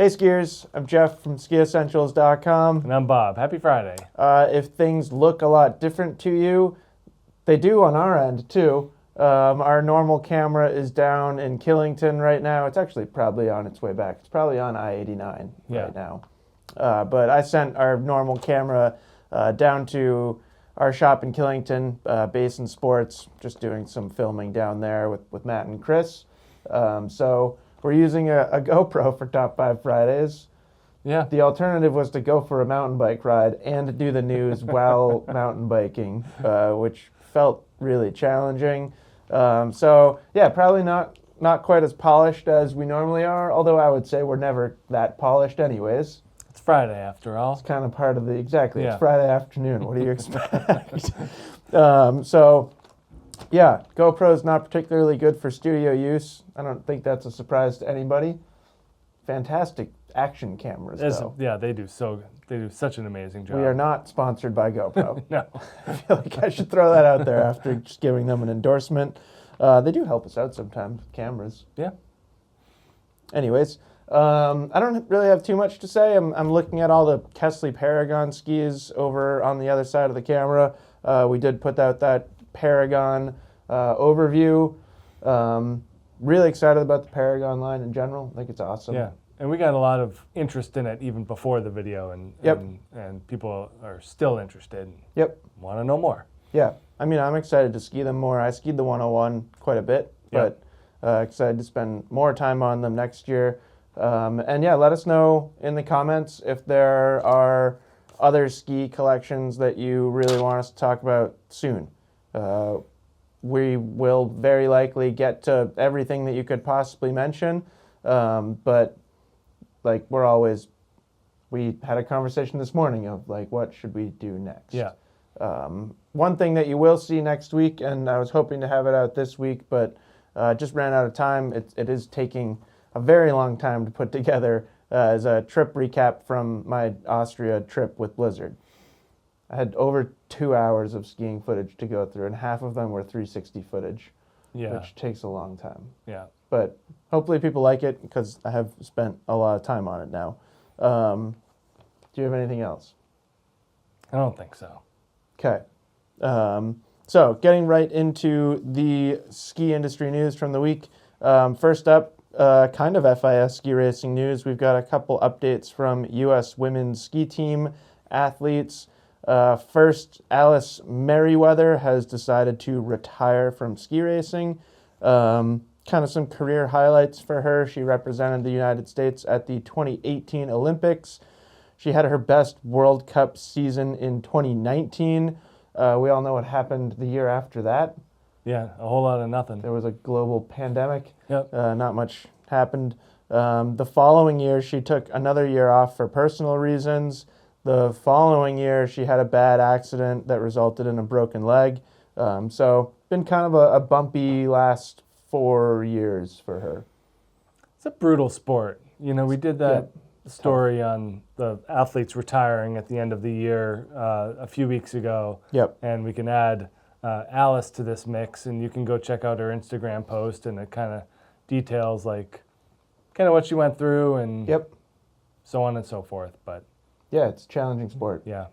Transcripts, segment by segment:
Hey skiers, I'm Jeff from SkiEssentials.com. And I'm Bob. Happy Friday. If things look a lot different to you, they do on our end too. Our normal camera is down in Killington right now. It's actually probably on its way back. It's probably on I-89 right now. But I sent our normal camera down to our shop in Killington, Basin Sports, just doing some filming down there with Matt and Chris. So we're using a GoPro for Top 5 Fridays. Yeah. The alternative was to go for a mountain bike ride and do the news while mountain biking, which felt really challenging. So yeah, probably not quite as polished as we normally are, although I would say we're never that polished anyways. It's Friday after all. It's kind of part of it's Friday afternoon. What do you expect? So yeah, GoPro's not particularly good for studio use. I don't think that's a surprise to anybody. Fantastic action cameras, though. Yeah, they do such an amazing job. We are not sponsored by GoPro. No. I feel like I should throw that out there after just giving them an endorsement. They do help us out sometimes with cameras. Yeah. Anyways, I don't really have too much to say. I'm looking at all the Kesley Paragon skis over on the other side of the camera. We did put out that Paragon overview. Really excited about the Paragon line in general. I think it's awesome. Yeah, and we got a lot of interest in it even before the video, and people are still interested. Yep. Want to know more. Yeah, I mean, I'm excited to ski them more. I skied the 101 quite a bit, but excited to spend more time on them next year. And yeah, let us know in the comments if there are other ski collections that you really want us to talk about soon. We will very likely get to everything that you could possibly mention, but like we had a conversation this morning of like, what should we do next? Yeah. One thing that you will see next week, and I was hoping to have it out this week, but just ran out of time. It is taking a very long time to put together as a trip recap from my Austria trip with Blizzard. I had over 2 hours of skiing footage to go through, and half of them were 360 footage, which takes a long time. Yeah. But hopefully people like it because I have spent a lot of time on it now. Do you have anything else? I don't think so. Okay. So getting right into the ski industry news from the week. First up, kind of FIS ski racing news. We've got a couple updates from U.S. women's ski team athletes. First, Alice Merriweather has decided to retire from ski racing. Kind of some career highlights for her. She represented the United States at the 2018 Olympics. She had her best World Cup season in 2019. We all know what happened the year after that. Yeah, a whole lot of nothing. There was a global pandemic. Yep. Not much happened. The following year, she took another year off for personal reasons. The following year, she had a bad accident that resulted in a broken leg. So been kind of a bumpy last 4 years for her. It's a brutal sport. You know, we did that story on the athletes retiring at the end of the year a few weeks ago. Yep. And we can add Alice to this mix, and you can go check out her Instagram post, and it kind of details like kind of what she went through and so on and so forth. But yeah, it's a challenging sport. Yeah.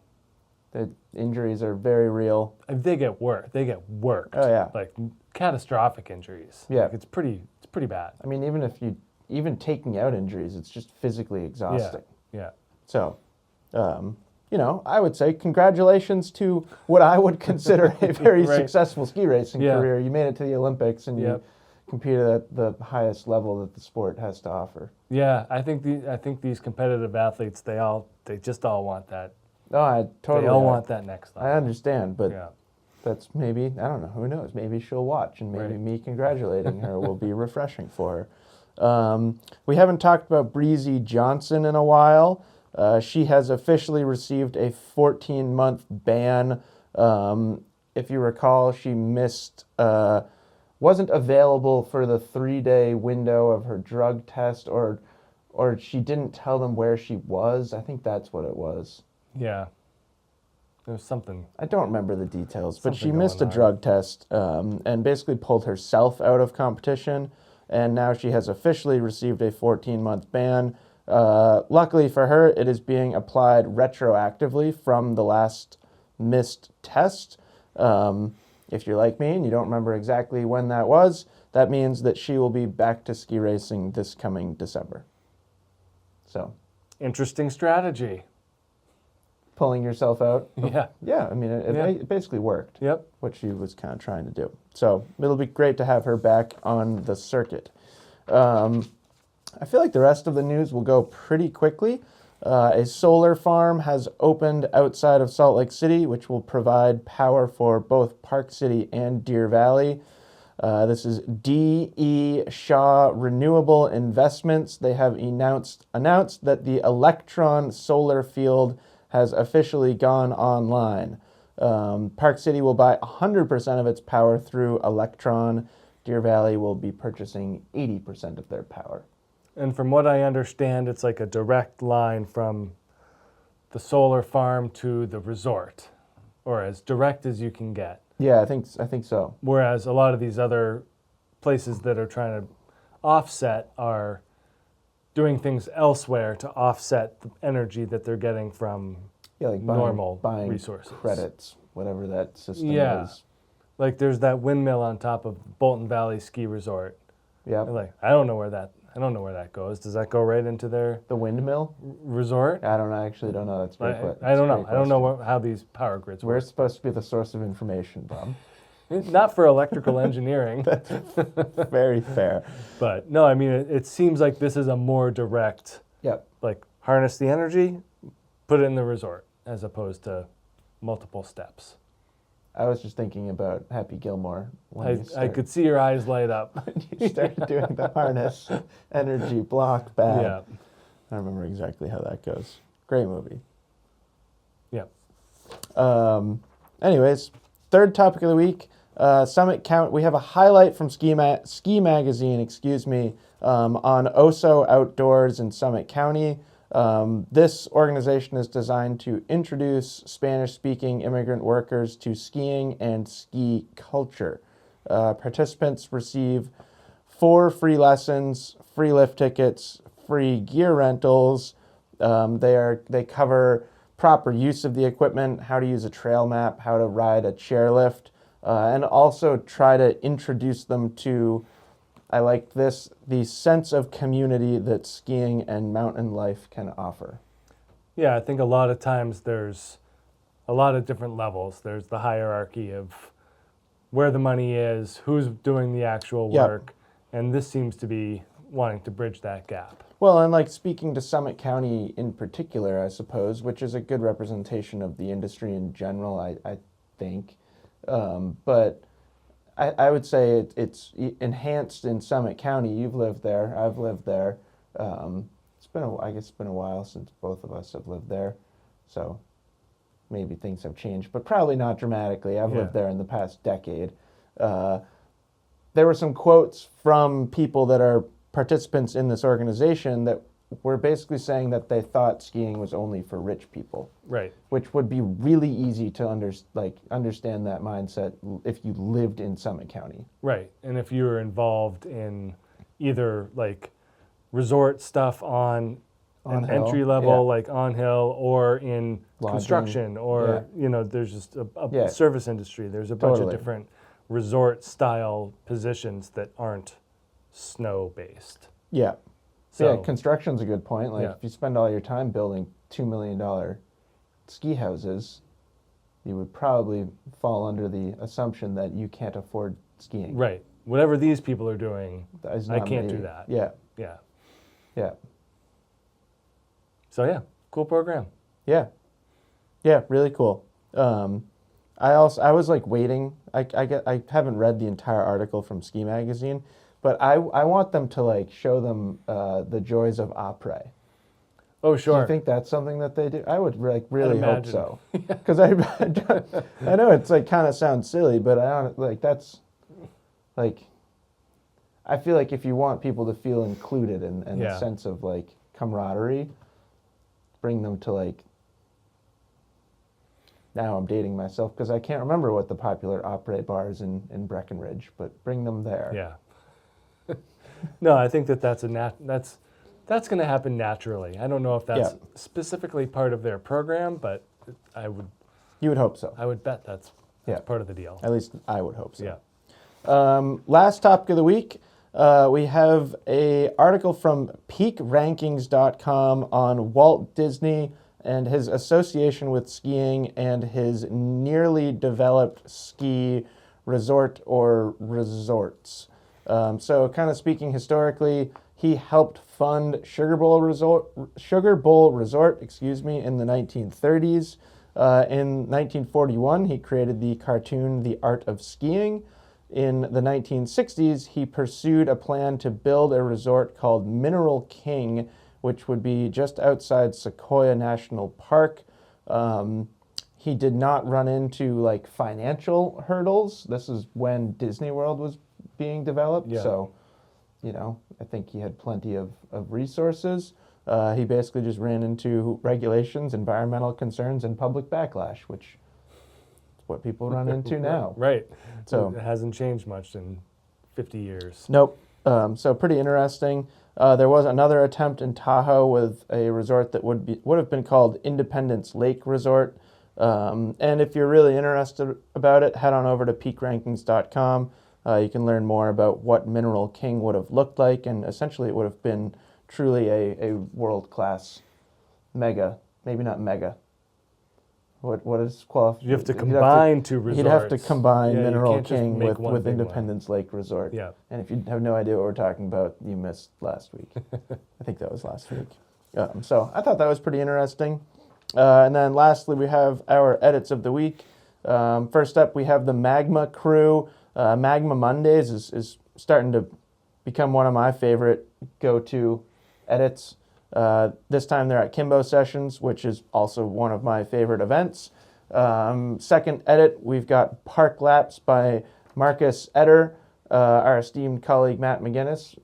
The injuries are very real. They get worked. Oh yeah. Like catastrophic injuries. Yeah. Like it's pretty bad. I mean, even taking out injuries, it's just physically exhausting. Yeah. So, you know, I would say congratulations to what I would consider a very successful ski racing career. You made it to the Olympics and you competed at the highest level that the sport has to offer. Yeah, I think these competitive athletes, they just all want that. No, I totally. They all want that next level. I understand, but that's maybe, I don't know, who knows? Maybe she'll watch, and maybe me congratulating her will be refreshing for her. We haven't talked about Breezy Johnson in a while. She has officially received a 14-month ban. If you recall, she wasn't available for the 3-day window of her drug test, or she didn't tell them where she was. I think that's what it was. Yeah. There's something. I don't remember the details, but she missed a drug test and basically pulled herself out of competition. And now she has officially received a 14-month ban. Luckily for her, it is being applied retroactively from the last missed test. If you're like me and you don't remember exactly when that was, that means that she will be back to ski racing this coming December. So, interesting strategy. pulling yourself out. Yeah. Yeah, I mean, it basically worked. Yep. What she was kind of trying to do. So it'll be great to have her back on the circuit. I feel like the rest of the news will go pretty quickly. A solar farm has opened outside of Salt Lake City, which will provide power for both Park City and Deer Valley. This is D.E. Shaw Renewable Investments. They have announced that the Electron solar field has officially gone online. Park City will buy 100% of its power through Electron. Deer Valley will be purchasing 80% of their power. And from what I understand, it's like a direct line from the solar farm to the resort, or as direct as you can get. Yeah, I think so. Whereas a lot of these other places that are trying to offset are doing things elsewhere to offset the energy that they're getting from like buying resources. Credits, whatever that system is. Like there's that windmill on top of Bolton Valley Ski Resort. Yeah. Like I don't know where that goes. Does that go right into the windmill resort? I actually don't know. That's great. I don't know. I don't know how these power grids work. We're supposed to be the source of information, Bob. Not for electrical engineering. That's very fair. But no, I mean, it seems like this is a more direct, like harness the energy, put it in the resort, as opposed to multiple steps. I was just thinking about Happy Gilmore. I could see your eyes light up. When you started doing the harness energy block bad. Yeah. I remember exactly how that goes. Great movie. Yeah. Anyways, third topic of the week. Summit Count. We have a highlight from Ski Magazine, on Oso Outdoors in Summit County. This organization is designed to introduce Spanish-speaking immigrant workers to skiing and ski culture. Participants receive 4 free lessons, free lift tickets, free gear rentals. They cover proper use of the equipment, how to use a trail map, how to ride a chairlift, and also try to introduce them to, I like this, the sense of community that skiing and mountain life can offer. Yeah, I think a lot of times there's a lot of different levels. There's the hierarchy of where the money is, who's doing the actual work, and this seems to be wanting to bridge that gap. Well, and like speaking to Summit County in particular, I suppose, which is a good representation of the industry in general, I think. But I would say it's enhanced in Summit County. You've lived there. I've lived there. I guess it's been a while since both of us have lived there, so maybe things have changed, but probably not dramatically. I've lived there in the past decade. There were some quotes from people that are participants in this organization that were basically saying that they thought skiing was only for rich people. Right. Which would be really easy to understand that mindset if you lived in Summit County. Right. And if you were involved in either like resort stuff on an hill, entry level, like on hill, or in lodging, construction, or there's just a service industry. There's a bunch of different resort style positions that aren't snow based. Yeah. So, yeah, construction's a good point. Like if you spend all your time building $2 million ski houses, you would probably fall under the assumption that you can't afford skiing. Right. Whatever these people are doing, I can't do that. Yeah. Yeah. Yeah. So yeah, cool program. Yeah. Yeah, really cool. I was like waiting. I haven't read the entire article from Ski Magazine, but I want them to like show them the joys of après. Oh sure. Do you think that's something that they do? I would really hope so. Because I know it's like kind of sounds silly, but I don't like that's like I feel like if you want people to feel included and a sense of like camaraderie, bring them to like. Now I'm dating myself because I can't remember what the popular après bars in Breckenridge, but bring them there. Yeah. No, I think that's That's going to happen naturally. I don't know if that's Yeah. specifically part of their program, but You would hope so. I would bet that's Yeah. part of the deal. At least I would hope so. Yeah. Last topic of the week, we have a article from peakrankings.com on Walt Disney and his association with skiing and his nearly developed ski resort or resorts. So kind of speaking historically, he helped fund Sugar Bowl Resort, in the 1930s. In 1941, he created the cartoon The Art of Skiing. In the 1960s, he pursued a plan to build a resort called Mineral King, which would be just outside Sequoia National Park. He did not run into like financial hurdles. This is when Disney World was being developed. Yeah. So, I think he had plenty of resources. He basically just ran into regulations, environmental concerns, and public backlash, which is what people run into now. Right. So it hasn't changed much in 50 years. Nope. So pretty interesting. There was another attempt in Tahoe with a resort that would have been called Independence Lake Resort. And if you're really interested about it, head on over to peakrankings.com. You can learn more about what Mineral King would have looked like, and essentially it would have been truly a world-class maybe not mega. What is qualified? You have to combine two resorts. He'd have to combine Yeah, you Mineral can't just King make one with big one. Independence Lake Resort. Yeah. And if you have no idea what we're talking about, you missed last week. I think that was last week. So I thought that was pretty interesting. And then lastly, we have our edits of the week. First up, we have the Magma Crew. Magma Mondays is starting to become one of my favorite go-to edits. This time they're at Kimbo Sessions, which is also one of my favorite events. Second edit, we've got Park Laps by Marcus Eder. Our esteemed colleague Matt McGinnis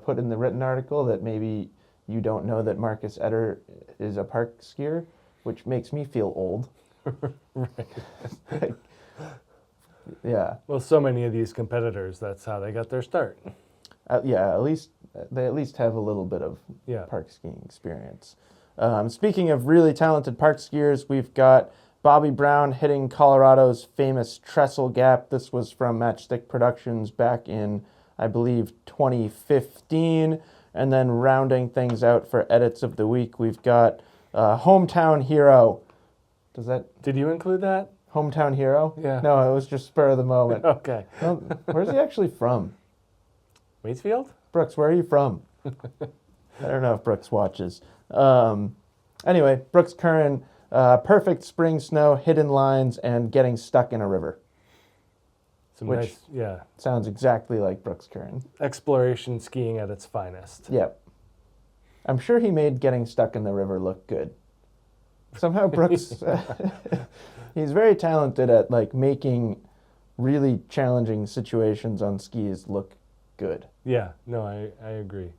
put in the written article that maybe you don't know that Marcus Eder is a park skier, which makes me feel old. Right. Yeah. Well, so many of these competitors, that's how they got their start. Yeah, they at least have a little bit of park skiing experience. Speaking of really talented park skiers, we've got Bobby Brown hitting Colorado's famous Trestle Gap. This was from Matchstick Productions back in, I believe, 2015. And then rounding things out for edits of the week, we've got Hometown Hero. Did you include that? Hometown Hero? Yeah. No, it was just spur of the moment. Okay. Well, where's he actually from? Waitsfield? Brooks, where are you from? I don't know if Brooks watches. Anyway, Brooks Curran, perfect spring snow, hidden lines, and getting stuck in a river. Which sounds exactly like Brooks Curran. Exploration skiing at its finest. Yep. I'm sure he made getting stuck in the river look good. Somehow Brooks, he's very talented at like making really challenging situations on skis look good. Yeah, no, I agree.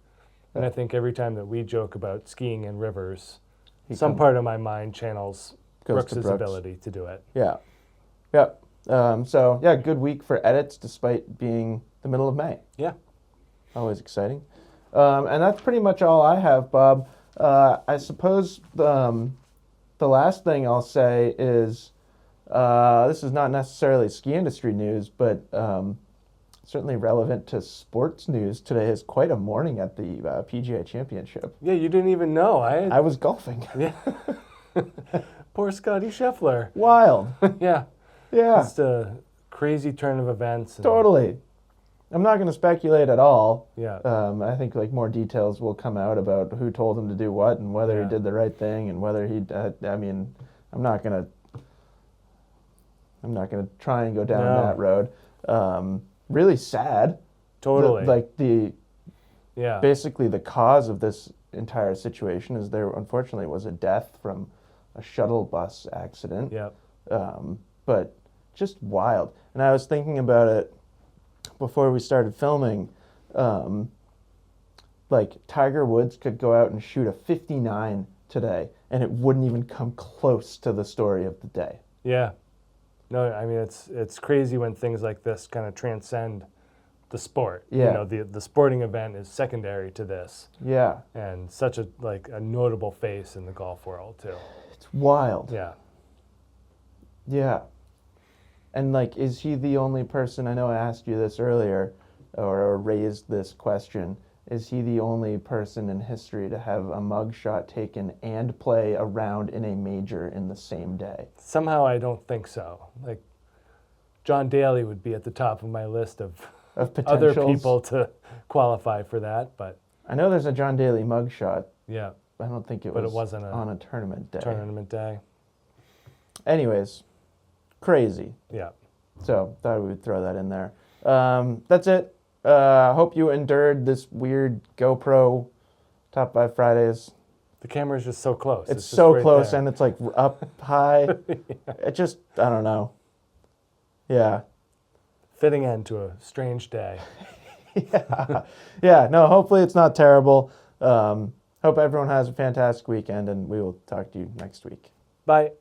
And I think every time that we joke about skiing in rivers, some part of my mind channels Brooks' ability to do it. Yeah. Yep. So, good week for edits despite being the middle of May. Yeah. Always exciting. And that's pretty much all I have, Bob. I suppose the last thing I'll say is this is not necessarily ski industry news, but certainly relevant to sports news. Today is quite a morning at the PGA Championship. Yeah, you didn't even know. I was golfing. Yeah. Poor Scotty Scheffler. Wild. Yeah. Yeah. Just a crazy turn of events. Totally. I'm not going to speculate at all. Yeah. I think like more details will come out about who told him to do what and whether he did the right thing and whether he. I'm not going to try and go down that road. Really sad. Totally. Basically the cause of this entire situation is there unfortunately was a death from a shuttle bus accident. Yep. But just wild. And I was thinking about it before we started filming. Tiger Woods could go out and shoot a 59 today and it wouldn't even come close to the story of the day. Yeah. No, I mean, it's crazy when things like this kind of transcend the sport. Yeah. You know, the sporting event is secondary to this, Yeah. and such a notable face in the golf world too. It's wild. Yeah. Yeah. And like, is he the only person? I know I asked you this earlier, or raised this question. Is he the only person in history to have a mugshot taken and play a round in a major in the same day? Somehow I don't think so. Like, John Daly would be at the top of my list of other potentials? people to qualify for that, but I know there's a John Daly mugshot. yeah, I don't think it But it was wasn't on a tournament day. tournament day. Anyways, crazy. Yeah. So thought we would throw that in there. That's it. Hope you endured this weird GoPro Top 5 Fridays. The camera's just so close. It's just so right close there. and it's like up high. It just, I don't know. Yeah. Fitting end to a strange day. Yeah, no, hopefully it's not terrible. Hope everyone has a fantastic weekend and we will talk to you next week. Bye.